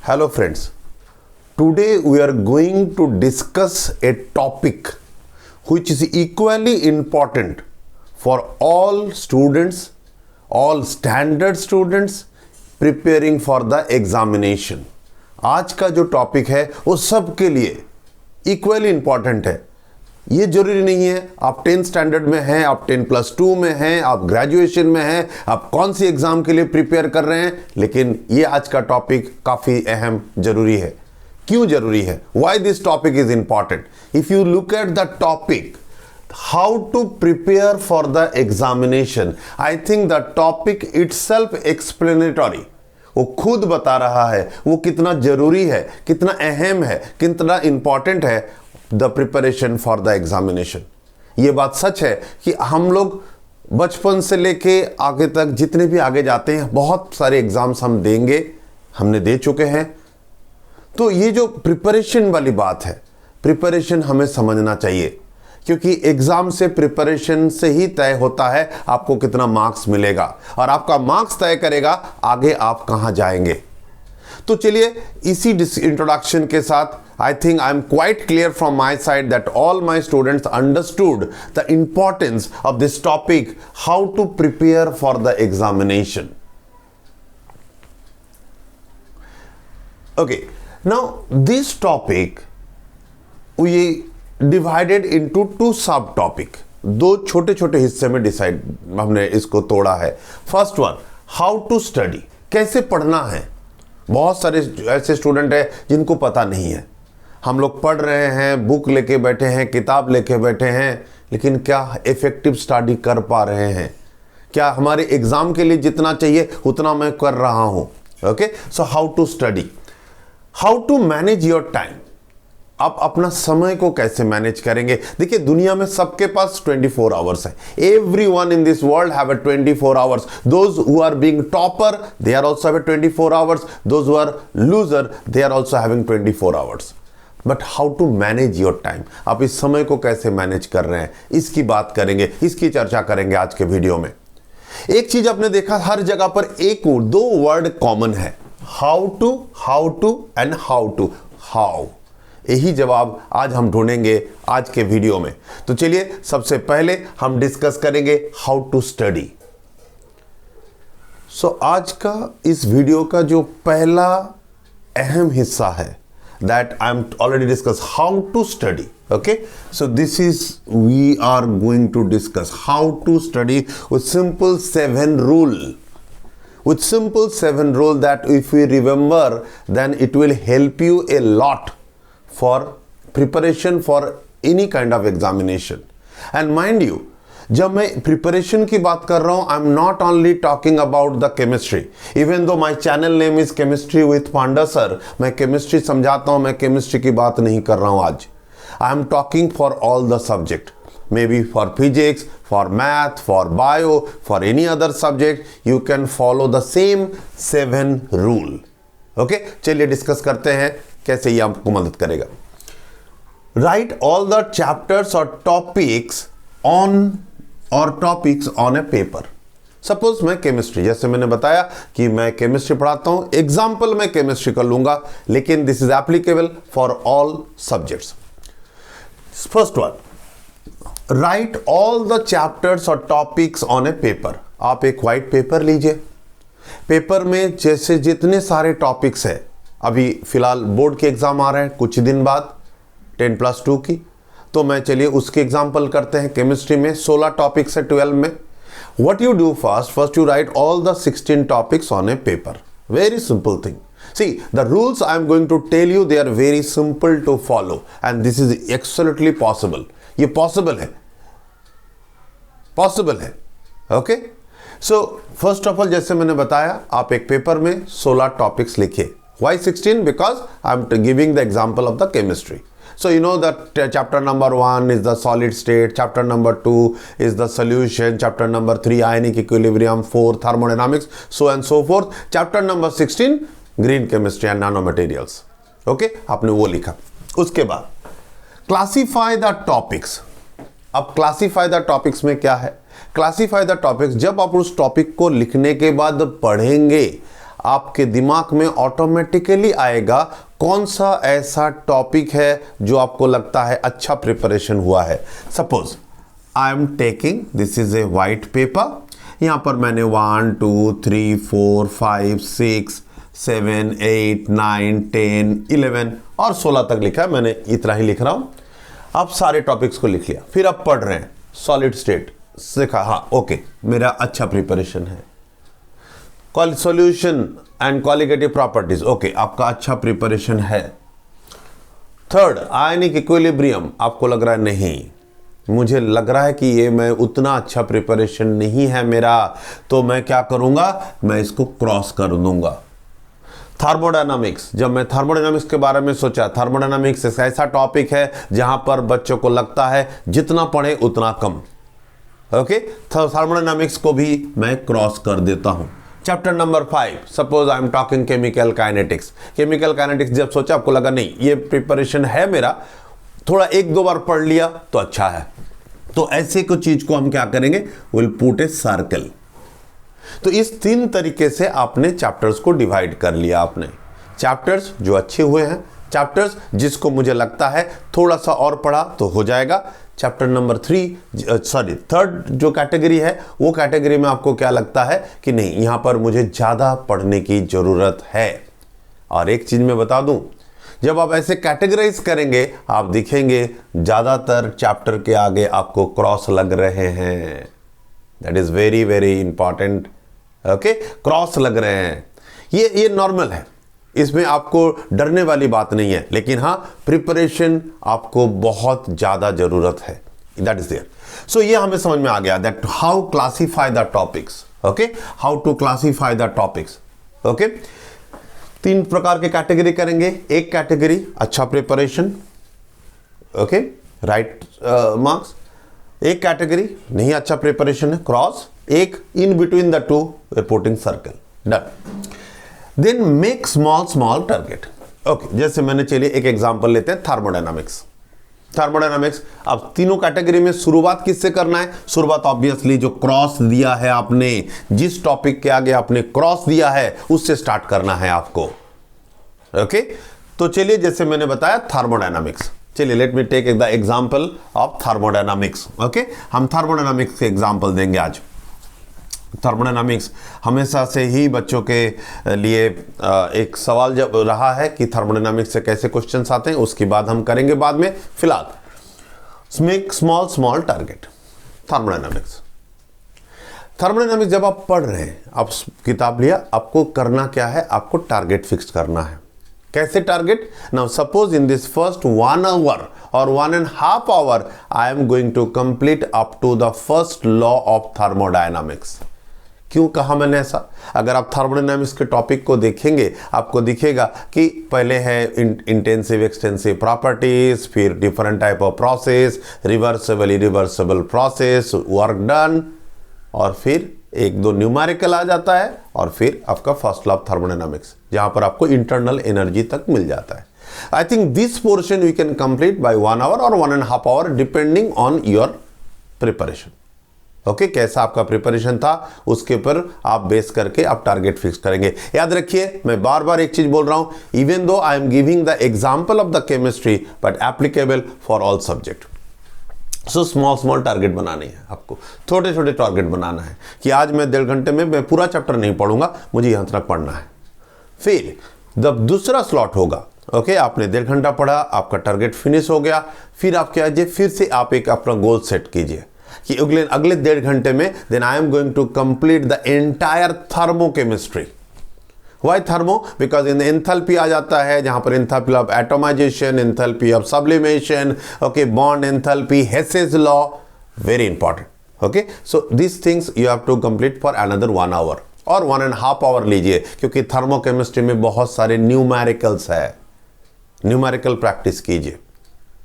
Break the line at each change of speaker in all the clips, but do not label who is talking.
Hello friends, today we are going to discuss a topic which is equally important for all students, all standard students preparing for the examination. आज का जो topic है वो सबके लिए equally important है। ये जरूरी नहीं है आप 10 स्टैंडर्ड में हैं, आप 10+2 में हैं, आप ग्रेजुएशन में हैं, आप कौन सी एग्जाम के लिए प्रिपेयर कर रहे हैं, लेकिन ये आज का टॉपिक काफ़ी अहम जरूरी है। क्यों जरूरी है? Why this topic is important? If you look at the topic how to prepare for the examination, I think the topic itself explanatory, वो खुद बता रहा है वो कितना जरूरी है, कितना अहम है, कितना इंपॉर्टेंट है the preparation for the examination. ये बात सच है कि हम लोग बचपन से लेके आगे तक जितने भी आगे जाते हैं बहुत सारे एग्जाम्स हम देंगे, हमने दे चुके हैं। तो ये जो प्रिपरेशन वाली बात है, प्रिपरेशन हमें समझना चाहिए, क्योंकि एग्जाम से प्रिपरेशन से ही तय होता है आपको कितना मार्क्स मिलेगा, और आपका मार्क्स तय करेगा आगे आप कहां जाएंगे। तो चलिए इसी इंट्रोडक्शन के साथ I think I am quite clear from my side that all my students understood the importance of this topic, how to prepare for the examination. Okay, now this topic we divided into two subtopic. दो छोटे छोटे हिस्से में decide हमने इसको तोड़ा है। First one, how to study, कैसे पढ़ना है। बहुत सारे ऐसे स्टूडेंट हैं जिनको पता नहीं है। हम लोग पढ़ रहे हैं, बुक लेके बैठे हैं, किताब लेके बैठे हैं, लेकिन क्या इफेक्टिव स्टडी कर पा रहे हैं? क्या हमारे एग्जाम के लिए जितना चाहिए उतना मैं कर रहा हूं? Okay, so how to study, how to manage your time. आप अपना समय को कैसे मैनेज करेंगे? देखिए दुनिया में सबके पास 24 आवर्स है। Everyone in this world have 24 hours. Those who are being topper they are also have 24 hours, those who are loser they are also having 24 hours. But how to manage your time, आप इस समय को कैसे manage कर रहे हैं, इसकी बात करेंगे, इसकी चर्चा करेंगे आज के वीडियो में। एक चीज आपने देखा हर जगह पर एक दो वर्ड कॉमन है, how to and how to. How, यही जवाब आज हम ढूंढेंगे आज के वीडियो में। तो चलिए सबसे पहले हम डिस्कस करेंगे हाउ टू स्टडी। सो आज का इस वीडियो का जो पहला अहम हिस्सा है, that I'm already discussed how to study. Okay, so this is we are going to discuss how to study with simple 7 rule. With simple 7 rule that if we remember, then it will help you a lot for preparation for any kind of examination. And mind you, जब मैं preparation की बात कर रहा हूं, I am not only talking about the chemistry, even though my channel name is chemistry with Panda sir. मैं chemistry समझाता हूं, मैं केमिस्ट्री की बात नहीं कर रहा हूं आज। I am talking for all the subject, may be for physics, for math, for bio, for any other subject, you can follow the same 7 rule. Okay, चलिए डिस्कस करते हैं कैसे ये आपको मदद करेगा। राइट ऑल द चैप्टर्स और topics on a paper. Suppose मैं केमिस्ट्री, जैसे मैंने बताया कि मैं केमिस्ट्री पढ़ाता हूं, एग्जाम्पल मैं केमिस्ट्री कर लूंगा, लेकिन this is applicable for all subjects. First one, right all the chapters और टॉपिक्स ऑन ए पेपर। आप एक व्हाइट पेपर लीजिए, पेपर में जैसे जितने सारे टॉपिक्स है, अभी फिलहाल बोर्ड के एग्जाम आ रहे हैं कुछ दिन बाद 10+2 की, तो मैं चलिए उसके एग्जाम्पल करते हैं। केमिस्ट्री में 16 टॉपिक्स है 12 में। What you do first you write all the 16 topics on a paper. Very simple thing. See the rules I am going to tell you, they are very simple to follow and this is absolutely possible. ये possible है। Okay, so first of all जैसे मैंने बताया, आप एक paper में 16 topics लिखिए। Why 16? Because I'm giving the example of the chemistry. So you know that chapter number 1 is the solid state, chapter number 2 is the solution, chapter number 3 ionic equilibrium, 4 thermodynamics, so and so forth. Chapter number 16 green chemistry and nanomaterials. Okay, आपने वो लिखा। उसके बाद classify the topics. अब classify the topics में क्या है? Classify the topics, जब आप उस टॉपिक को लिखने के बाद पढ़ेंगे, आपके दिमाग में ऑटोमेटिकली आएगा कौन सा ऐसा टॉपिक है जो आपको लगता है अच्छा प्रिपरेशन हुआ है। Suppose I am taking, this is a white paper, यहां पर मैंने 1 2 3 4 5 6 7 8 9 10 11 और 16 तक लिखा है। मैंने इतना ही लिख रहा हूं। आप सारे टॉपिक्स को लिख लिया, फिर आप पढ़ रहे हैं सॉलिड स्टेट सीखा, हाँ ओके मेरा अच्छा प्रिपरेशन है। Solution and qualitative properties, okay आपका अच्छा प्रिपरेशन है। थर्ड आयनिक इक्विलिब्रियम, आपको लग रहा है नहीं, मुझे लग रहा है कि ये मैं उतना अच्छा प्रिपरेशन नहीं है मेरा, तो मैं क्या करूंगा, मैं इसको क्रॉस कर दूंगा। थर्मोडायनामिक्स, जब मैं थर्मोडायनामिक्स के बारे में सोचा, थर्मोडायनामिक्स एक ऐसा टॉपिक है जहां पर बच्चों को लगता है जितना पढ़े उतना कम। ओके, थर्मोडायनामिक्स को भी मैं क्रॉस कर देता हूं। Chapter number 5, suppose I am talking chemical kinetics. Chemical kinetics जब सोचा आपको लगा नहीं ये प्रिपरेशन है मेरा, थोड़ा 1-2 बार पढ़ लिया तो अच्छा है, तो ऐसे कुछ चीज को हम क्या करेंगे, विल पुट ए सर्कल। तो इस 3 तरीके से आपने चैप्टर्स को डिवाइड कर लिया। आपने चैप्टर्स जो अच्छे हुए हैं, चैप्टर्स जिसको मुझे लगता है थोड़ा सा और पढ़ा तो हो जाएगा। चैप्टर नंबर 3 जो कैटेगरी है, वो कैटेगरी में आपको क्या लगता है कि नहीं यहां पर मुझे ज्यादा पढ़ने की जरूरत है। और एक चीज मैं बता दूं, जब आप ऐसे कैटेगराइज करेंगे आप दिखेंगे ज्यादातर चैप्टर के आगे आपको क्रॉस लग रहे हैं। That is very very important. Okay, cross लग रहे हैं, ये नॉर्मल है, इसमें आपको डरने वाली बात नहीं है, लेकिन हाँ प्रिपरेशन आपको बहुत ज्यादा जरूरत है। That is there. सो ये हमें समझ में आ गया that how classify the topics. Okay, how to classify the topics. Okay, 3 प्रकार के कैटेगरी करेंगे। एक कैटेगरी अच्छा प्रिपरेशन, ओके राइट मार्क्स। एक कैटेगरी नहीं अच्छा प्रिपरेशन है, क्रॉस। एक in between the two, reporting circle. Done. Then make small target. Okay, जैसे मैंने, चलिए एक एग्जांपल लेते हैं, थर्मोडायनामिक्स। थर्मोडायनामिक्स, अब तीनों कैटेगरी में शुरुआत किससे करना है? शुरुआत ऑब्वियसली जो क्रॉस दिया है आपने, जिस टॉपिक के आगे आपने क्रॉस दिया है उससे स्टार्ट करना है आपको। ओके, तो चलिए जैसे मैंने बताया थर्मोडायनामिक्स, चलिए let me take the example of thermodynamics. Okay, हम थर्मोडायनामिक्स के एग्जांपल देंगे आज। थर्मोडायनामिक्स हमेशा से ही बच्चों के लिए एक सवाल जब रहा है कि थर्मोडायनामिक्स से कैसे क्वेश्चंस आते हैं, उसकी बात हम करेंगे बाद में। फिलहाल मेक स्मॉल टारगेट। थर्मोडायनामिक्स जब आप पढ़ रहे हैं, आप किताब लिया, आपको करना क्या है, आपको टारगेट फिक्स करना है। कैसे target? Now suppose in this first 1 hour or 1.5 hour I am going to complete up to the first law of thermodynamics। क्यों कहा मैंने ऐसा? अगर आप थर्मोडायनामिक्स के टॉपिक को देखेंगे आपको दिखेगा कि पहले है इंटेंसिव एक्सटेंसिव प्रॉपर्टीज, फिर different type of process, reversible irreversible process, work done, और फिर 1-2 न्यूमेरिकल आ जाता है, और फिर आपका फर्स्ट लॉ ऑफ थर्मोडायनामिक्स जहां पर आपको इंटरनल एनर्जी तक मिल जाता है। I think this portion we can complete by 1 hour और 1.5 hour depending on your preparation. Okay, कैसा आपका प्रिपरेशन था उसके ऊपर आप बेस करके आप टारगेट फिक्स करेंगे। याद रखिए, मैं बार बार एक चीज बोल रहा हूं, even though I am giving the example of the chemistry but applicable for all subject. So small target बनानी है आपको, छोटे छोटे टारगेट बनाना है कि आज मैं 1.5 घंटे में मैं पूरा चैप्टर नहीं पढ़ूंगा, मुझे यहां तक पढ़ना है। फिर जब दूसरा स्लॉट होगा, ओके आपने 1.5 घंटा पढ़ा, आपका टारगेट फिनिश हो गया, फिर आप क्या कीजिए, फिर से आप एक अपना गोल सेट कीजिए कि अगले 1.5 घंटे में then I am going to complete the entire thermochemistry. Why thermo? Because in enthalpy आ जाता है, जहां पर enthalpy of atomization, enthalpy of sublimation, okay bond enthalpy, Hess's law, very important. Okay, so this things you have to complete for another 1 hour और 1.5 hour लीजिए, क्योंकि thermochemistry में बहुत सारे न्यूमेरिकल्स है, न्यूमेरिकल प्रैक्टिस कीजिए।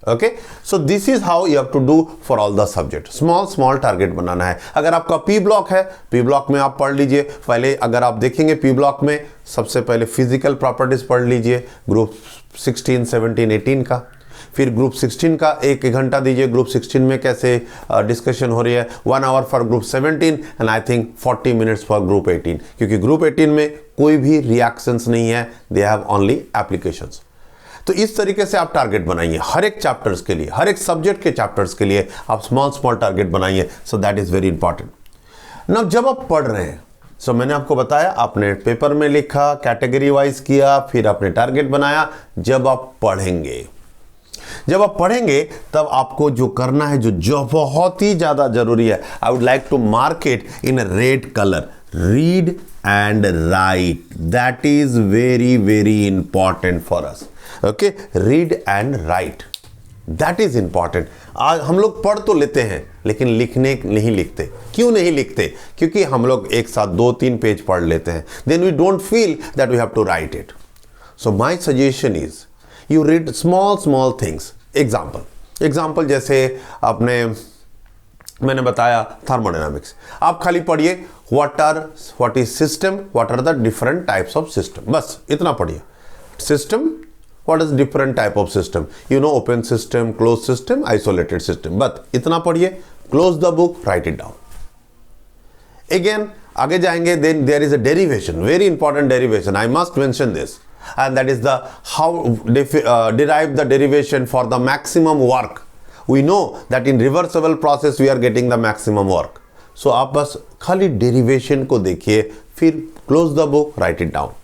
Okay, so this is how you have to do for all the subject. Small target बनाना है। अगर आपका पी ब्लॉक है, पी ब्लॉक में आप पढ़ लीजिए पहले। अगर आप देखेंगे पी ब्लॉक में सबसे पहले फिजिकल प्रॉपर्टीज पढ़ लीजिए, ग्रुप 16, 17, 18 का। फिर ग्रुप 16 का एक घंटा दीजिए, ग्रुप 16 में कैसे डिस्कशन हो रही है, 1 hour for group 17 and I think 40 minutes for group 18, क्योंकि ग्रुप 18 में कोई भी रिएक्शंस नहीं है, दे हैव ओनली एप्लीकेशंस। तो इस तरीके से आप टारगेट बनाइए हर एक चैप्टर्स के लिए, हर एक सब्जेक्ट के चैप्टर्स के लिए आप स्मॉल टारगेट बनाइए। So that is very important. Now जब आप पढ़ रहे हैं, सो मैंने आपको बताया, आपने पेपर में लिखा, कैटेगरी वाइज किया, फिर आपने टारगेट बनाया। जब आप पढ़ेंगे तब आपको जो करना है, जो बहुत ही ज्यादा जरूरी है, I would like to mark it in red colour, read and write. That is very very important for us. Okay, read and write, that is important. आज हम लोग पढ़ तो लेते हैं लेकिन लिखने नहीं लिखते। क्यों नहीं लिखते? क्योंकि हम लोग एक साथ 2-3 पेज पढ़ लेते हैं, then we don't feel that we have to write it. So my suggestion is you read small things. Example जैसे मैंने बताया थर्मोडायनामिक्स, आप खाली पढ़िए what is system, what are the different types of system, बस इतना पढ़िए। System, what is different type of system, you know, open system, closed system, isolated system, but इतना पढ़िए, close the book, write it down. Again आगे जाएंगे, then there is a derivation, very important derivation, I must mention this, and that is the how derive the derivation for the maximum work. We know that in reversible process we are getting the maximum work. So आप बस खाली derivation को देखिए, फिर close the book, write it down.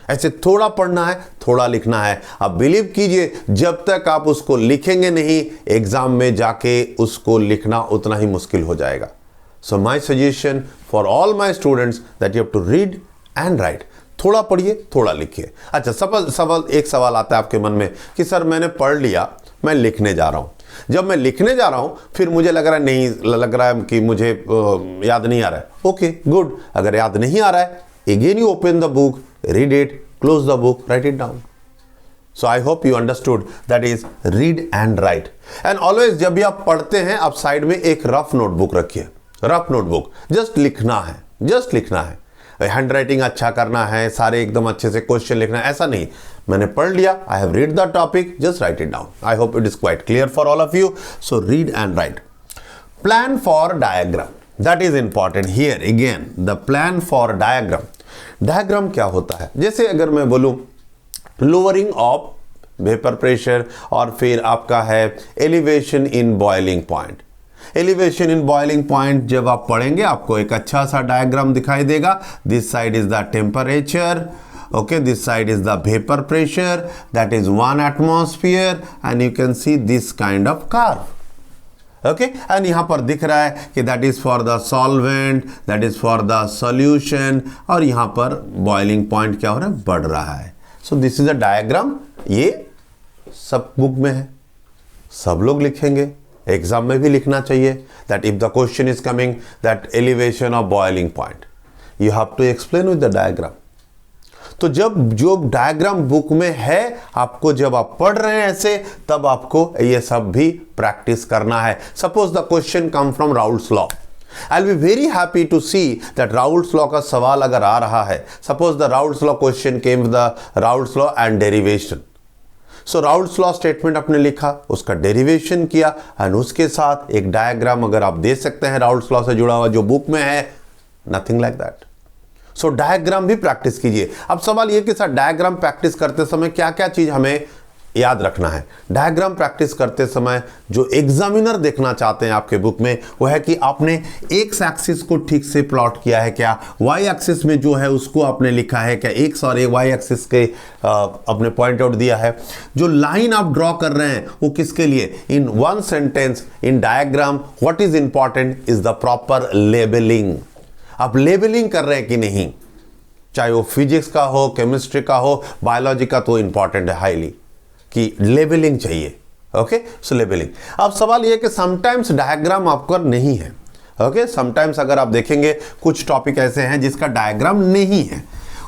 ऐसे थोड़ा पढ़ना है, थोड़ा लिखना है। आप बिलीव कीजिए, जब तक आप उसको लिखेंगे नहीं, एग्जाम में जाके उसको लिखना उतना ही मुश्किल हो जाएगा। So my suggestion for all my students that you have to read and write. थोड़ा पढ़िए, थोड़ा लिखिए। अच्छा, एक सवाल आता है आपके मन में कि सर मैंने पढ़ लिया, मैं लिखने जा रहा हूं। जब मैं लिखने जा रहा हूं फिर मुझे लग रहा है कि मुझे याद नहीं आ रहा है। Okay, good. अगर याद नहीं आ रहा है, again you open the book, read it, close the book, write it down. So I hope you understood, that is read and write. And always जब भी आप पढ़ते हैं, आप साइड में एक रफ नोटबुक रखिए। रफ नोटबुक, जस्ट लिखना है, हैंड राइटिंग अच्छा करना है, सारे एकदम अच्छे से क्वेश्चन लिखना है, ऐसा नहीं। मैंने पढ़ लिया, I have read the topic, just right it down. I hope it is quite clear for all of you. So read and right. Plan for diagram, that is important here. Again the plan for diagram. Diagram क्या होता है? जैसे अगर मैं बोलूं lowering of vapour pressure, और फिर आपका है elevation in boiling point. Elevation in boiling point जब आप पढ़ेंगे, आपको एक अच्छा सा डायग्राम दिखाई देगा। This side is the temperature, okay, this side is the vapor pressure, that is 1 atmosphere, and you can see this kind of curve. Okay, and यहाँ पर दिख रहा है कि that is for the solvent, that is for the solution, और यहाँ पर boiling point क्या हो रहा है, बढ़ रहा है। So this is a diagram, ये सब बुक में है, सब लोग लिखेंगे, एग्जाम में भी लिखना चाहिए। that if the question is coming that elevation of boiling point, you have to explain with the diagram. तो जब जो डायग्राम बुक में है, आपको जब आप पढ़ रहे हैं ऐसे, तब आपको ये सब भी प्रैक्टिस करना है। Suppose the question come from Raoult's law, I will be very happy to see that Raoult's law का सवाल अगर आ रहा है। Suppose the Raoult's law question came with the Raoult's law and derivation. So Raoult's law statement आपने लिखा, उसका derivation किया, एंड उसके साथ एक डायग्राम अगर आप दे सकते हैं राउल्ट्स लॉ से जुड़ा हुआ जो बुक में है, nothing like that. So diagram भी प्रैक्टिस कीजिए। अब सवाल ये कि सर डायग्राम प्रैक्टिस करते समय क्या क्या चीज हमें याद रखना है? डायग्राम प्रैक्टिस करते समय जो एग्जामिनर देखना चाहते हैं आपके बुक में, वो है कि आपने एक्स एक्सिस को ठीक से प्लॉट किया है क्या, वाई एक्सिस में जो है उसको आपने लिखा है क्या, एक्स और वाई एक्सिस के अपने पॉइंट आउट दिया है। जो लाइन आप ड्रॉ कर रहे हैं वो किसके लिए? In one sentence in diagram what is important is the proper labelling. आप लेबलिंग कर रहे हैं कि नहीं, चाहे वो फिजिक्स का हो, केमिस्ट्री का हो, बायोलॉजी का, तो इंपॉर्टेंट है हाईली कि लेबलिंग चाहिए। ओके, सो लेबलिंग। अब सवाल ये कि समटाइम्स डायग्राम आपका नहीं है। ओके, समटाइम्स अगर आप देखेंगे कुछ टॉपिक ऐसे हैं जिसका डायग्राम नहीं है,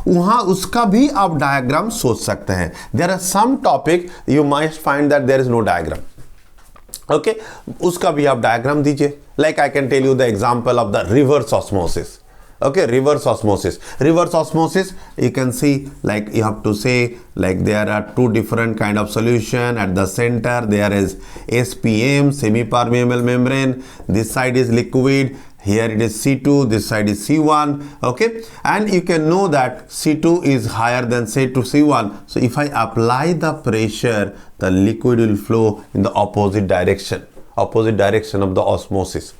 वहां उसका भी आप डायग्राम सोच सकते हैं। There are some topic you might find that there is no diagram. Okay, उसका भी आप डायग्राम दीजिए। Like I can tell you the example of the reverse osmosis. Okay, reverse osmosis. Reverse osmosis, you can see, like you have to say, like there are two different kind of solution. At the center there is SPM, semi-permeable membrane. This side is liquid. Here it is C2, this side is C1. Okay, and you can know that C2 is higher than say to C1. So if I apply the pressure, the liquid will flow in the opposite direction of the osmosis.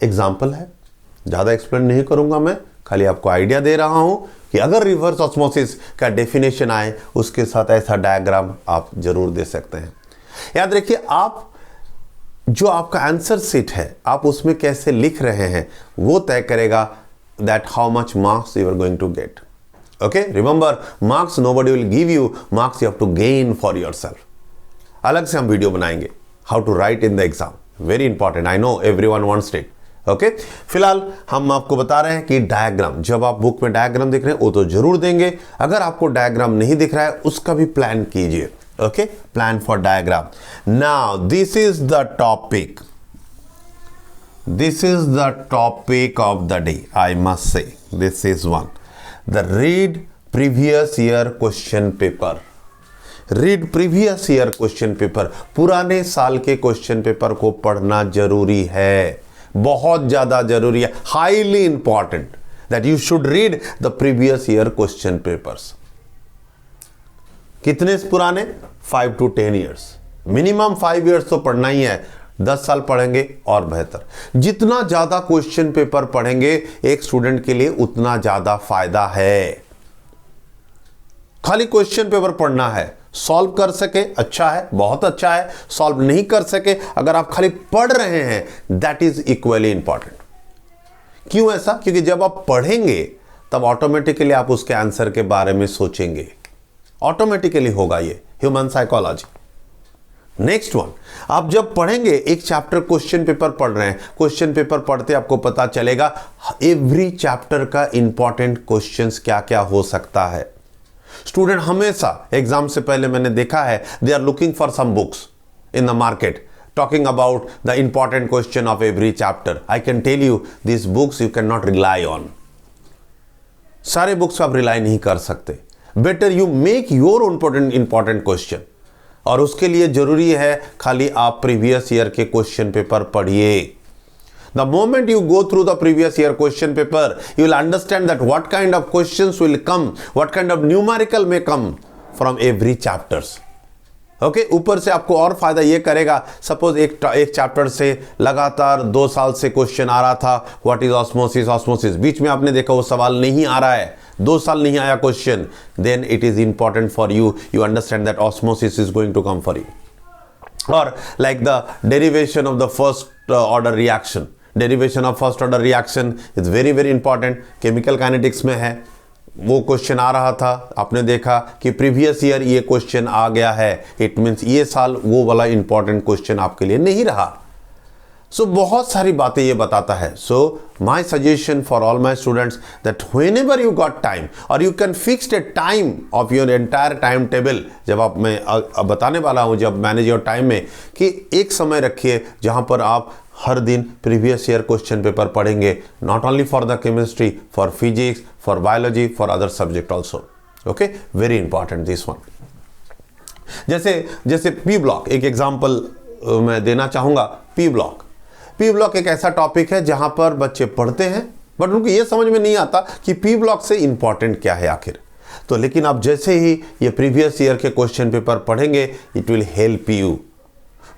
Example है, ज़्यादा explain नहीं करूंगा मैं, खाली आपको idea दे रहा हूं कि अगर रिवर्स ऑस्मोसिस का डेफिनेशन आए उसके साथ ऐसा डायग्राम आप जरूर दे सकते हैं। याद रखिए, आप जो आपका आंसर शीट है आप उसमें कैसे लिख रहे हैं वो तय करेगा that how much marks you are going to get. Okay, remember, marks nobody will give you, marks you have to gain for yourself. अलग से हम वीडियो बनाएंगे how to write in the exam, very important, I know everyone wants it. Okay, फिलहाल हम आपको बता रहे हैं कि डायग्राम, जब आप बुक में डायग्राम देख रहे हैं वो तो जरूर देंगे, अगर आपको डायग्राम नहीं दिख रहा है उसका भी प्लान कीजिए। Okay, plan for diagram. Now this is the topic, this is the topic of the day, I must say this is one, the read previous year question paper. Read previous year question paper, पुराने साल के question paper को पढ़ना जरूरी है, बहुत ज्यादा जरूरी है, highly important that you should read the previous year question papers. कितने पुराने? 5 to 10 years, मिनिमम 5 years तो पढ़ना ही है, 10 साल पढ़ेंगे और बेहतर। जितना ज्यादा क्वेश्चन पेपर पढ़ेंगे एक स्टूडेंट के लिए उतना ज्यादा फायदा है। खाली क्वेश्चन पेपर पढ़ना है, सॉल्व कर सके अच्छा है, बहुत अच्छा है, सॉल्व नहीं कर सके अगर आप खाली पढ़ रहे हैं दैट इज इक्वली इंपॉर्टेंट। क्यों ऐसा? क्योंकि जब आप पढ़ेंगे तब ऑटोमेटिकली आप उसके आंसर के बारे में सोचेंगे, ऑटोमेटिकली होगा, ये ह्यूमन साइकोलॉजी। नेक्स्ट वन, आप जब पढ़ेंगे, एक चैप्टर क्वेश्चन पेपर पढ़ रहे हैं, क्वेश्चन पेपर पढ़ते आपको पता चलेगा एवरी चैप्टर का इंपॉर्टेंट क्वेश्चंस क्या क्या हो सकता है। स्टूडेंट हमेशा एग्जाम से पहले मैंने देखा है, they are looking for some books in the market talking about the important question of every chapter. I can tell you this books you can not rely on, सारे बुक्स आप rely नहीं कर सकते। Better you make your important question, और उसके लिए जरूरी है खाली आप प्रीवियस ईयर के क्वेश्चन पेपर पढ़िए। The moment you go through the previous year question paper, you will understand that what kind of questions will come, what kind of numerical may come from every chapters. Okay, ऊपर से आपको और फायदा ये करेगा, suppose एक chapter से लगातार 2 साल से क्वेश्चन आ रहा था, व्हाट इज ऑस्मोसिस, ऑस्मोसिस, बीच में आपने देखा वो सवाल नहीं आ रहा है, 2 साल नहीं आया question, then it is important for you, you understand that osmosis is going to come for you. और like the derivation of the first order reaction, derivation of first order reaction is very very important, chemical kinetics में है, वो question आ रहा था, आपने देखा कि previous year ये क्वेश्चन आ गया है, इट मीन्स ये साल वो वाला इंपॉर्टेंट क्वेश्चन आपके लिए नहीं रहा। सो बहुत सारी बातें ये बताता है। So my suggestion for all my students that whenever you got time और you can fix a time of your entire time table, जब आप, मैं अब बताने वाला हूँ जब मैनेज योर टाइम में, कि एक समय रखिए जहाँ पर आप हर दिन प्रीवियस ईयर क्वेश्चन पेपर पढ़ेंगे, not only for the chemistry, for physics, for biology, for other subject also. Okay, very important this one. जैसे पी ब्लॉक, एक एग्जाम्पल मैं देना चाहूँगा। पी ब्लॉक एक ऐसा टॉपिक है जहाँ पर बच्चे पढ़ते हैं बट उनको ये समझ में नहीं आता कि पी ब्लॉक से इंपॉर्टेंट क्या है आखिर। तो लेकिन आप जैसे ही ये प्रीवियस ईयर के क्वेश्चन पेपर पढ़ेंगे, it will help you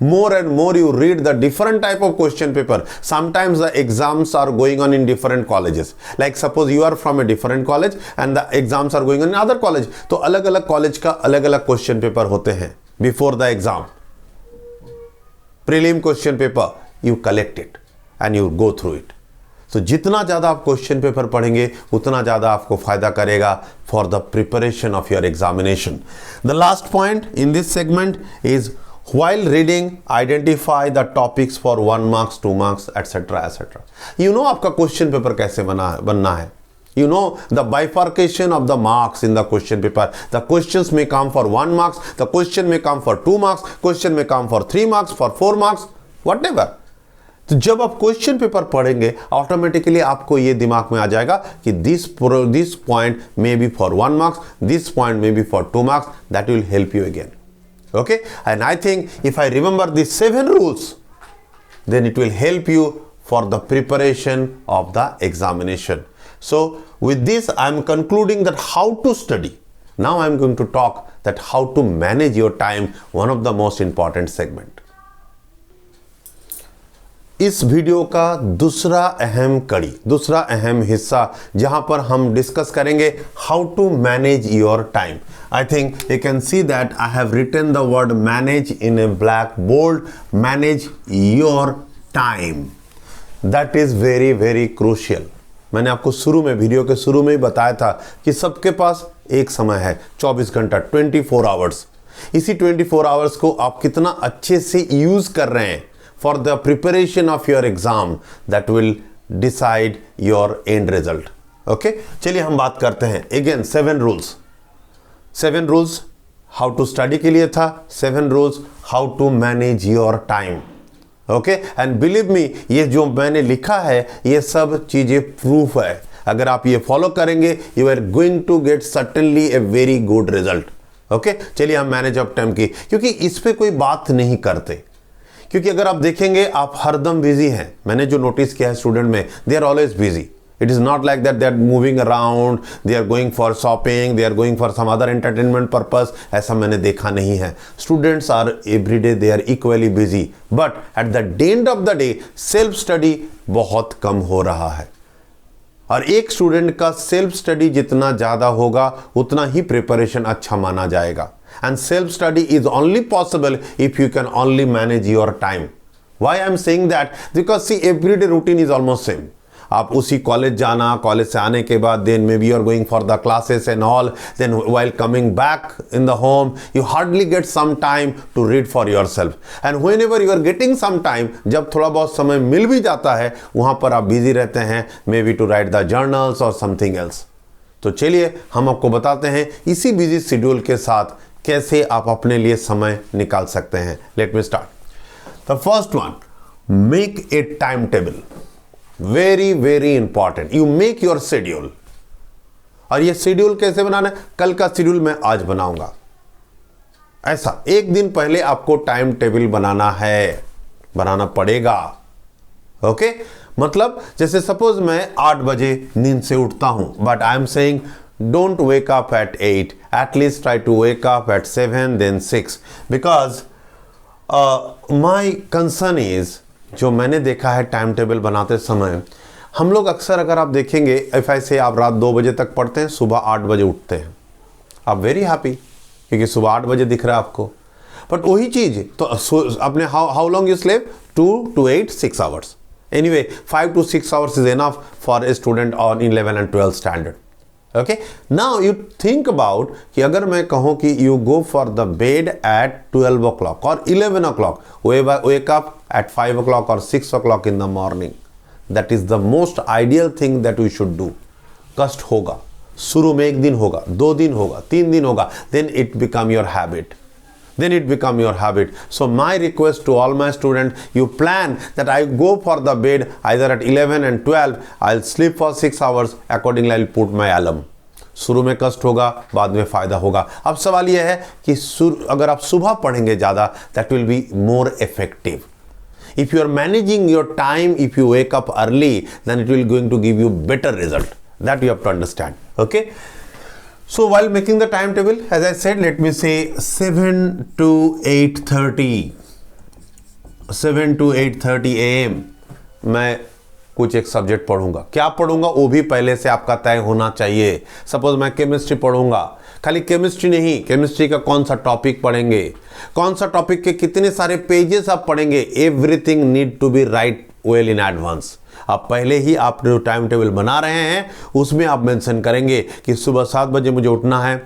more and more you read the different type of question paper. Sometimes the exams are going on in different colleges, like suppose you are from a different college and the exams are going on in other college, तो अलग अलग college का अलग अलग question paper होते हैं before the exam. Prelim question paper you collect it and you go through it. तो जितना ज़्यादा आप क्वेश्चन पेपर पढ़ेंगे उतना ज़्यादा आपको फायदा करेगा for the preparation of your examination. The last point in this segment is while reading identify the topics for 1 marks 2 marks etc etc. You know आपका क्वेश्चन पेपर कैसे बनना है, you know the bifurcation of the marks in the question paper. The questions may come for 1 marks, the question may come for 2 marks, question may come for 3 marks, for 4 marks, whatever. तो जब आप question paper पढ़ेंगे automatically आपको ये दिमाग में आ जाएगा कि this point may be for 1 marks, this point may be for 2 marks, that will help you again. Okay, and I think if I remember these 7 rules, then it will help you for the preparation of the examination. So with this I am concluding that how to study. Now I am going to talk that how to manage your time, one of the most important segment. इस video का दूसरा अहम हिस्सा जहां पर हम discuss करेंगे how to manage your time. I think you can see that I have written the word manage in a black bold. Manage your time, that is very very crucial. मैंने आपको वीडियो के शुरू में ही बताया था कि सबके पास एक समय है 24 घंटा, 24 आवर्स. इसी 24 आवर्स को आप कितना अच्छे से यूज कर रहे हैं for the preparation of your exam, that will decide your end result. Okay, चलिए हम बात करते हैं. Again 7 rules how to study के लिए था, 7 rules how to manage your time. Okay, and believe me, ये जो मैंने लिखा है ये सब चीजें प्रूफ है. अगर आप ये फॉलो करेंगे you are going to get certainly a very good result. Okay, चलिए हम मैनेज ऑफ टाइम की, क्योंकि इस पे कोई बात नहीं करते. क्योंकि अगर आप देखेंगे आप हरदम बिजी हैं. मैंने जो नोटिस किया है स्टूडेंट में, they are always busy. It is not like that they are moving around, they are going for shopping, they are going for some other entertainment purpose. ऐसा मैंने देखा नहीं है. Students are everyday they are equally busy, but at the end of the day self study बहुत कम हो रहा है. और एक स्टूडेंट का सेल्फ स्टडी जितना ज्यादा होगा उतना ही प्रिपरेशन अच्छा माना जाएगा. And self study is only possible if you can only manage your time. Why I am saying that? Because see, everyday routine is almost same. आप उसी कॉलेज जाना, कॉलेज से आने के बाद then maybe you are going for the classes and all, then while coming back in the home you hardly get some time to read for yourself. And whenever you are getting some time, जब थोड़ा बहुत समय मिल भी जाता है वहाँ पर आप बिजी रहते हैं, maybe to write the journals or something else. तो चलिए हम आपको बताते हैं इसी बिजी शेड्यूल के साथ कैसे आप अपने लिए समय निकाल सकते हैं. Let me start. The first one, make a time table. Very very important. You make your schedule. और ये शेड्यूल कैसे बनाना है? कल का शेड्यूल मैं आज बनाऊंगा, ऐसा एक दिन पहले आपको टाइम टेबल बनाना पड़ेगा. ओके, मतलब जैसे सपोज मैं 8 बजे नींद से उठता हूं, but I am saying don't wake up at 8, at least try to wake up at 7, then 6, because my concern is, जो मैंने देखा है टाइम टेबल बनाते समय, हम लोग अक्सर अगर आप देखेंगे इफ आई से आप रात 2 बजे तक पढ़ते हैं, सुबह 8 बजे उठते हैं, आप वेरी हैप्पी क्योंकि सुबह 8 बजे दिख रहा है आपको. बट वही चीज तो अपने how long you sleep? 2 to 8, 6 hours. Anyway, 5 to 6 hours is enough for a student on 11 and 12 standard. Okay, now you think about कि अगर मैं कहूँ कि you go for the bed at 12 o'clock or 11 o'clock, wake up at 5 o'clock or 6 o'clock in the morning. That is the most ideal thing that we should do. कष्ट होगा, शुरू में 1 दिन होगा, 2 दिन होगा, 3 दिन होगा, then it become your habit. So my request to all my students, you plan that I go for the bed either at 11 and 12, I'll sleep for 6 hours, accordingly I'll put my alarm. शुरू में कष्ट होगा, बाद में फायदा होगा. अब सवाल यह है कि अगर आप सुबह पढ़ेंगे ज़्यादा, that will be more effective. If you are managing your time, if you wake up early, then it will going to give you better result. That you have to understand. Okay. So while making the timetable, as I said, let me say 7 to 8:30 a.m. मैं कुछ एक subject पढ़ूंगा. क्या पढ़ूंगा वो भी पहले से आपका तय होना चाहिए. सपोज मैं केमिस्ट्री पढ़ूंगा, खाली केमिस्ट्री नहीं, केमिस्ट्री का कौन सा टॉपिक पढ़ेंगे, कौन सा टॉपिक के कितने सारे पेजेस आप पढ़ेंगे, everything need to be right well in advance. आप पहले ही आप जो टाइम टेबल बना रहे हैं उसमें आप मेंशन करेंगे कि सुबह 7 बजे मुझे उठना है.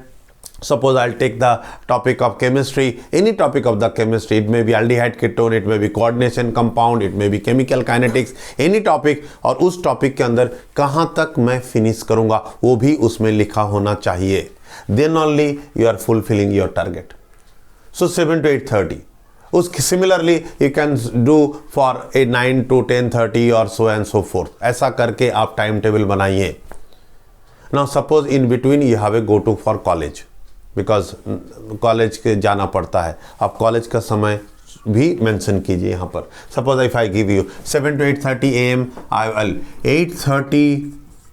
Suppose I'll take the topic of chemistry, any topic of the chemistry, it may be aldehyde ketone, it may be coordination compound, it may be chemical kinetics, any topic, और उस टॉपिक के अंदर कहाँ तक मैं फिनिश करूँगा वो भी उसमें लिखा होना चाहिए. Then only you are fulfilling your target. So 7 to 8:30. उसकी similarly you can do for a 9 to 10:30 और सो एंड सो फोर्थ। ऐसा करके आप टाइम टेबल बनाइए। Now suppose in between you have a go to for college, because college के जाना पड़ता है, आप कॉलेज का समय भी मेंशन कीजिए यहाँ पर। Suppose if I give you 7 to 8:30 AM, I will 8:30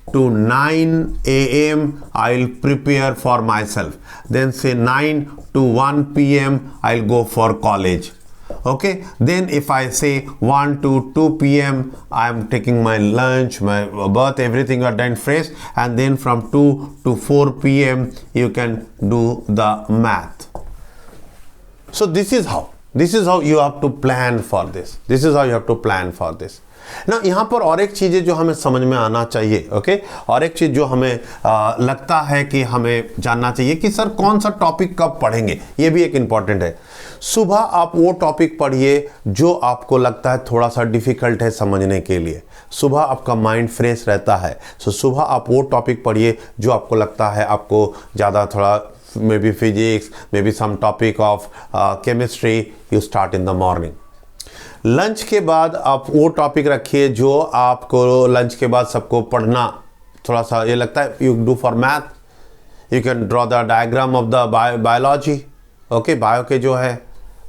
to 9 AM I will prepare for myself, then say 9 to 1 PM I'll go for college. Okay, then if I say 1 to 2 PM I'm taking my lunch, my bath, everything are done fresh, and then from 2 to 4 PM you can do the math. So this is how you have to plan for this. This is how you have to plan for this. ना यहाँ पर और एक चीज़ है जो हमें समझ में आना चाहिए। ओके, और एक चीज़ जो हमें लगता है कि हमें जानना चाहिए कि सर कौन सा टॉपिक कब पढ़ेंगे, ये भी एक इम्पॉर्टेंट है। सुबह आप वो टॉपिक पढ़िए जो आपको लगता है थोड़ा सा डिफ़िकल्ट है समझने के लिए। सुबह आपका माइंड फ्रेश रहता है, सो सुबह आप वो टॉपिक पढ़िए जो आपको लगता है आपको ज़्यादा थोड़ा maybe physics, maybe some topic of chemistry, you start in the morning. Lunch के बाद आप वो टॉपिक रखिए जो आपको लंच के बाद सबको पढ़ना थोड़ा सा ये लगता है। You do for math, you can draw the diagram of the biology, okay, bio के जो है।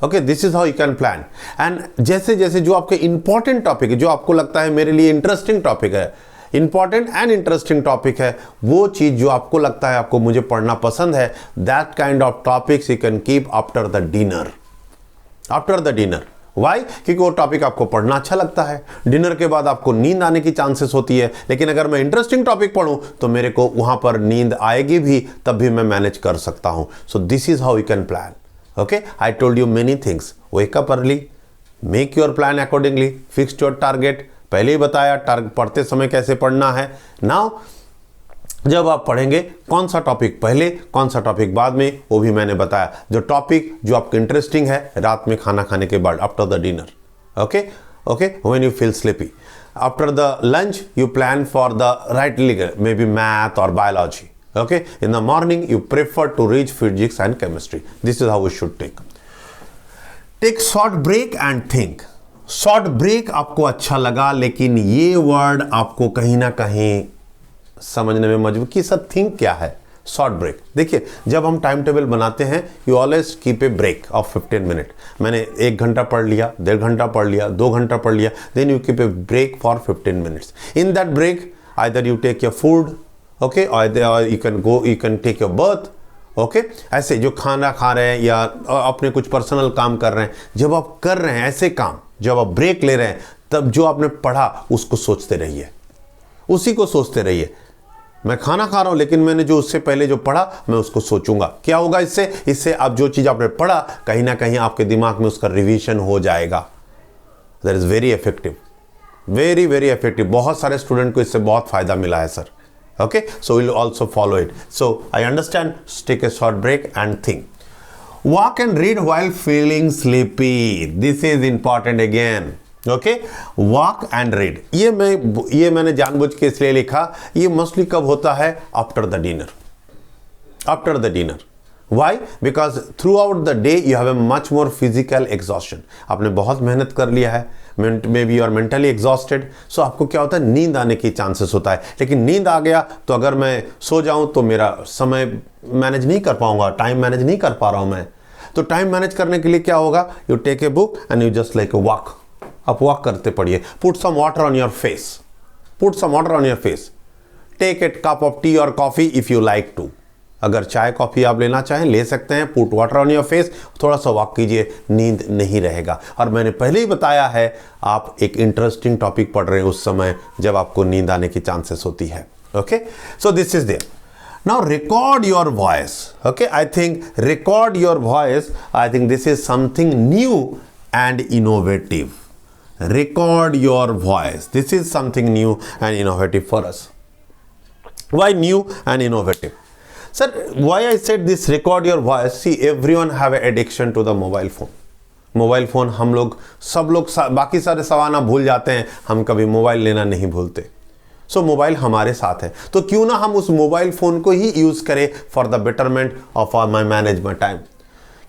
Okay, this is how you can plan. And जैसे जैसे जो आपके इंपॉर्टेंट टॉपिक है, जो आपको लगता है मेरे लिए इंटरेस्टिंग टॉपिक है, इंपॉर्टेंट एंड इंटरेस्टिंग टॉपिक है, वो चीज़ जो आपको लगता है आपको मुझे पढ़ना पसंद है, that kind of topics you can keep after the dinner. After the dinner why? क्योंकि वो टॉपिक आपको पढ़ना अच्छा लगता है। डिनर के बाद आपको नींद आने की चांसेस होती है, लेकिन अगर मैं इंटरेस्टिंग टॉपिक पढ़ूं तो मेरे को वहां पर नींद आएगी भी, तब भी मैं मैनेज कर सकता हूं। सो this is how you can plan. Okay, I told you many things. Wake up early, make your plan accordingly, fix your target. पहले ही बताया टारगेट पढ़ते समय कैसे पढ़ना है। नाउ जब आप पढ़ेंगे कौन सा टॉपिक पहले कौन सा टॉपिक बाद में, वो भी मैंने बताया। जो टॉपिक जो आपको इंटरेस्टिंग है रात में खाना खाने के बाद, after the dinner. Okay okay, when you feel sleepy. After the lunch you plan for the right legal, maybe math और biology. Okay, in the morning you prefer to reach physics and chemistry. This is how we should take short break and think. Short break आपको अच्छा लगा, लेकिन ये word आपको कहीं ना कहीं समझने में मजबूर कि सर थिंक क्या है। शॉर्ट ब्रेक, देखिए जब हम टाइम टेबल बनाते हैं you always keep a break of 15 minute. मैंने 1 घंटा पढ़ लिया, 1.5 घंटा पढ़ लिया, 2 घंटा पढ़ लिया, then you keep a break for 15 minutes. In that break either you take your food, okay, और you can take your berth. Okay, ऐसे जो खाना खा रहे हैं या अपने कुछ पर्सनल काम कर रहे हैं, जब आप कर रहे हैं ऐसे काम, जब आप ब्रेक ले रहे हैं, तब जो आपने पढ़ा उसको सोचते रहिए, उसी को सोचते रहिए। मैं खाना खा रहा हूं, लेकिन मैंने जो उससे पहले जो पढ़ा मैं उसको सोचूंगा। क्या होगा इससे आप जो चीज़ आपने पढ़ा कहीं ना कहीं आपके दिमाग में उसका रिवीजन हो जाएगा। That is very effective, very very effective. बहुत सारे स्टूडेंट को इससे बहुत फायदा मिला है sir. Okay, so will also follow it. So I understand, take a short break and think. Walk and read while feeling sleepy, this is important again. Okay, walk and read, ये मैंने जानबूझ के इसलिए लिखा। ये मोस्टली कब होता है? After the dinner. After the dinner why? Because throughout the day you have a much more physical exhaustion. आपने बहुत मेहनत कर लिया है, maybe you are mentally exhausted. So आपको क्या होता है, नींद आने की चांसेस होता है। लेकिन नींद आ गया तो अगर मैं सो जाऊं तो मेरा समय मैनेज नहीं कर पाऊंगा, टाइम मैनेज नहीं कर पा रहा हूं मैं। तो टाइम मैनेज करने के लिए क्या होगा, you take a book and you just like a walk. आप वॉक करते पढ़िए। Put some water on your face, put some water on your face. Take a cup of tea और coffee if you like to. अगर चाय coffee आप लेना चाहें ले सकते हैं। Put water on your face, थोड़ा सा वॉक कीजिए, नींद नहीं रहेगा। और मैंने पहले ही बताया है आप एक इंटरेस्टिंग टॉपिक पढ़ रहे हैं उस समय जब आपको नींद आने की चांसेस होती है। Okay, so this is there. Now record your voice. Okay, I think record your voice. I think this is something new and innovative. Record your voice. This is something new and innovative for us. Why new and innovative? Sir, why I said this record your voice? See, everyone have an addiction to the mobile phone. Mobile phone हम लोग सब लोग बाकी सारे savanna भूल जाते हैं, हम कभी मोबाइल लेना नहीं भूलते। सो मोबाइल हमारे साथ है, तो क्यों ना हम उस मोबाइल फ़ोन को ही यूज़ करें for the betterment of my manage my time.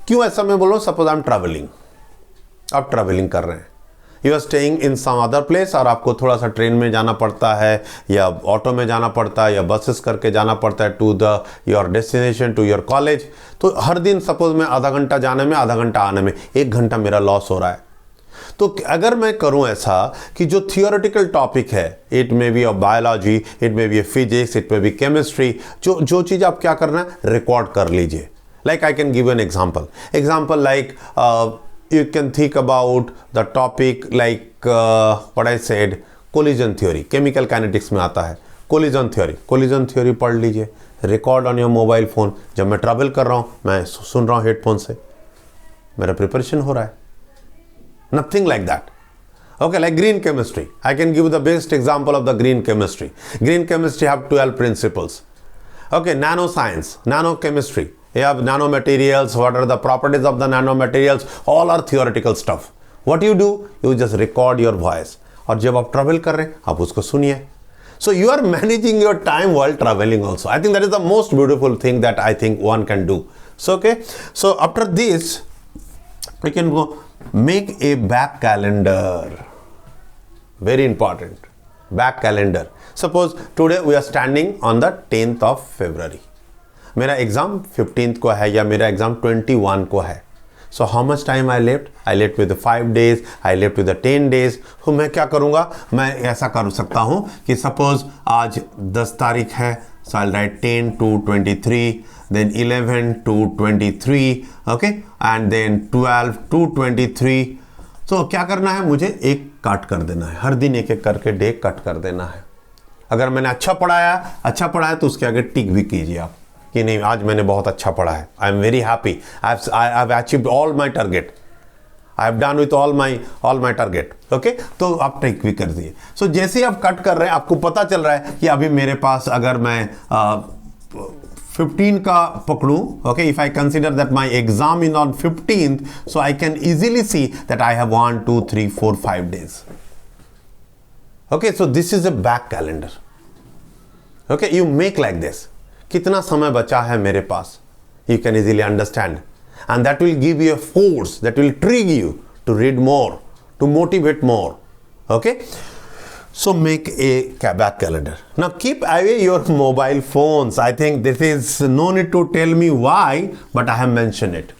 क्यों ऐसा मैं बोल रहा हूँ? सपोज आई एम ट्रैवलिंग, आप ट्रैवलिंग कर रहे हैं, you are staying in some other place, और आपको थोड़ा सा ट्रेन में जाना पड़ता है या ऑटो में जाना पड़ता है या बसेस करके जाना पड़ता है to the your destination, to your college. तो हर दिन सपोज मैं आधा घंटा जाने में, आधा घंटा आने में, 1 घंटा मेरा लॉस हो रहा है। तो अगर मैं करूं ऐसा कि जो थियोरेटिकल टॉपिक है, it may be of biology, it may be physics, it may be chemistry, जो चीज़ आप क्या करना है, रिकॉर्ड कर लीजिए। Like I can give an example like you can think about the topic like what I said, collision theory, chemical kinetics में आता है collision theory पढ़ लीजिए, record on your mobile phone. जब मैं ट्रैवल कर रहा हूँ मैं सुन रहा हूँ हेडफोन से, मेरा प्रिपरेशन हो रहा है। Nothing like that. Okay, like green chemistry, I can give you the best example of the green chemistry. Green chemistry have 12 principles. Okay, nanoscience, nanochemistry, you have nanomaterials, what are the properties of the nanomaterials, all are theoretical stuff. What you do, you just record your voice, और जब आप travel कर रहे हैं आप उसको सुनिए। So you are managing your time while traveling also. I think that is the most beautiful thing that I think one can do. So okay, so after this we can go make a back calendar. Very important, back calendar. Suppose today we are standing on the 10th of February. मेरा exam 15th को है या मेरा exam 21 को है। So how much time I left? I left with the 5 days, I left with the 10 days. तो मैं क्या करूँगा, मैं ऐसा कर सकता हूँ कि सपोज आज 10 तारीख है, so I'll write 10 to 23, then 11 to 23, okay, and then 12 to 23. तो क्या करना है, मुझे एक कट कर देना है, हर दिन एक एक करके डे कट कर देना है। अगर मैंने अच्छा पढ़ाया तो उसके आगे टिक भी कीजिए आप कि नहीं आज मैंने बहुत अच्छा पढ़ा है, I am very happy, I have achieved all my target, I have done with all my target. Okay, तो आप टिक भी कर दिए। सो जैसे ही आप कट कर रहे हैं आपको पता चल रहा है कि अभी मेरे पास अगर मैं 15 का पकड़ूं, okay, if I consider that my exam is on 15th, so I can easily see that I have 1 2 3 4 5 days. Okay, so this is a back calendar. Okay, you make like this. कितना समय बचा है मेरे पास, you can easily understand, and that will give you a force, that will trigger you to read more, to motivate more. Okay, so make a back calendar. Now keep away your mobile phones. I think this is no need to tell me why, but I have mentioned it.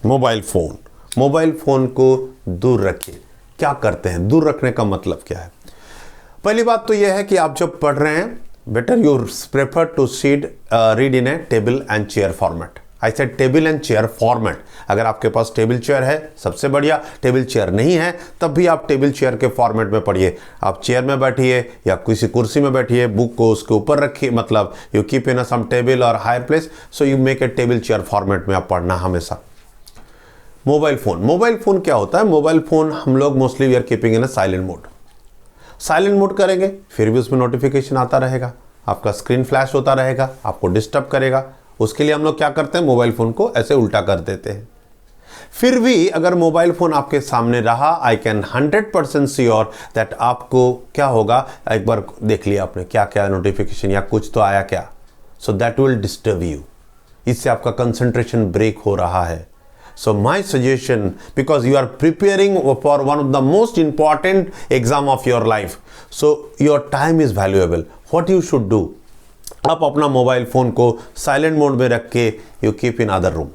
Mobile phone को दूर रखिए। क्या करते हैं, दूर रखने का मतलब क्या है? पहली बात तो यह है कि आप जब पढ़ रहे हैं, better you prefer to read in a table and chair format. I said table and chair format. अगर आपके पास टेबल चेयर है सबसे बढ़िया, टेबल चेयर नहीं है तब भी आप टेबल चेयर के फॉर्मेट में पढ़िए। आप चेयर में बैठिए या किसी कुर्सी में बैठिए, बुक को उसके ऊपर रखिए, मतलब you keep in some table और higher place, so you make a table chair format में आप पढ़ना हमेशा। मोबाइल फ़ोन क्या होता है? मोबाइल फ़ोन हम लोग mostly we are keeping in a silent mode करेंगे, फिर भी उसमें नोटिफिकेशन आता रहेगा, आपका स्क्रीन फ्लैश होता रहेगा, आपको डिस्टर्ब करेगा। उसके लिए हम लोग क्या करते हैं, मोबाइल फ़ोन को ऐसे उल्टा कर देते हैं। फिर भी अगर मोबाइल फ़ोन आपके सामने रहा, आई कैन 100% श्योर दैट आपको क्या होगा, एक बार देख लिया आपने क्या क्या नोटिफिकेशन या कुछ तो आया क्या, so that will disturb you. इससे आपका कंसंट्रेशन ब्रेक हो रहा है। So my suggestion, because you are preparing for one of the most important exam of your life, so your time is valuable. What you should do, आप अपना mobile phone को silent mode में रख के you keep in other room,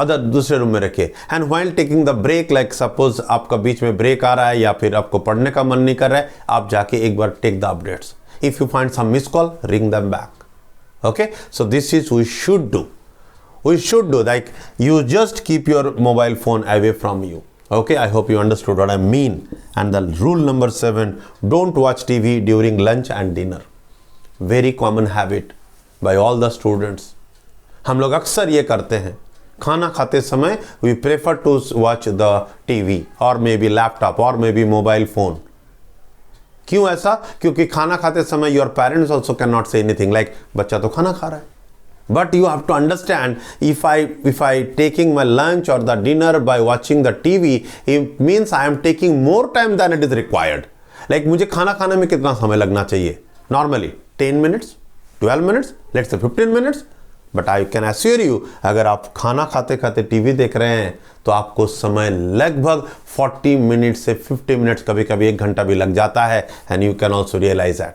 दूसरे room में रखिए। And while taking the break, like suppose आपका बीच में ब्रेक आ रहा है या फिर आपको पढ़ने का मन नहीं कर रहा है, आप जाके एक बार take the updates. If you find some missed call, ring them back. Okay, so this is we should do. We should do, like you just keep your mobile phone away from you. Okay, I hope you understood what I mean. And the rule number 7, don't watch TV during lunch and dinner. Very common habit by all the students. हम लोग अक्सर ये करते हैं, खाना खाते समय we prefer to watch the TV or maybe laptop or maybe mobile phone. क्यों ऐसा? क्योंकि खाना खाते समय your parents also cannot say anything, like बच्चा तो खाना खा रहा है। But you have to understand, if I taking my lunch or the dinner by watching the TV, it means I am taking more time than it is required. Like मुझे खाना खाने में कितना समय लगना चाहिए? Normally 10 minutes, 12 minutes, let's say 15 minutes. But I can assure you, अगर आप खाना खाते खाते टीवी देख रहे हैं तो आपको समय लगभग 40 मिनट से 50 मिनट्स, कभी कभी 1 घंटा भी लग जाता है, and you can also realise that.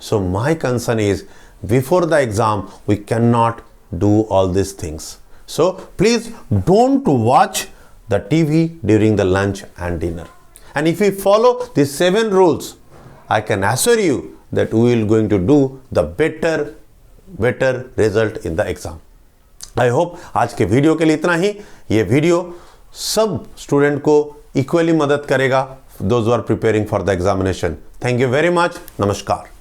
So my concern is, before the exam we cannot do all these things. So please don't watch the TV during the lunch and dinner. And if we follow these 7 rules, I can assure you that we will going to do the better result in the exam. I hope आज के video के लिए इतना ही. ये video सब student को equally मदद करेगा, those who are preparing for the examination. Thank you very much. नमस्कार.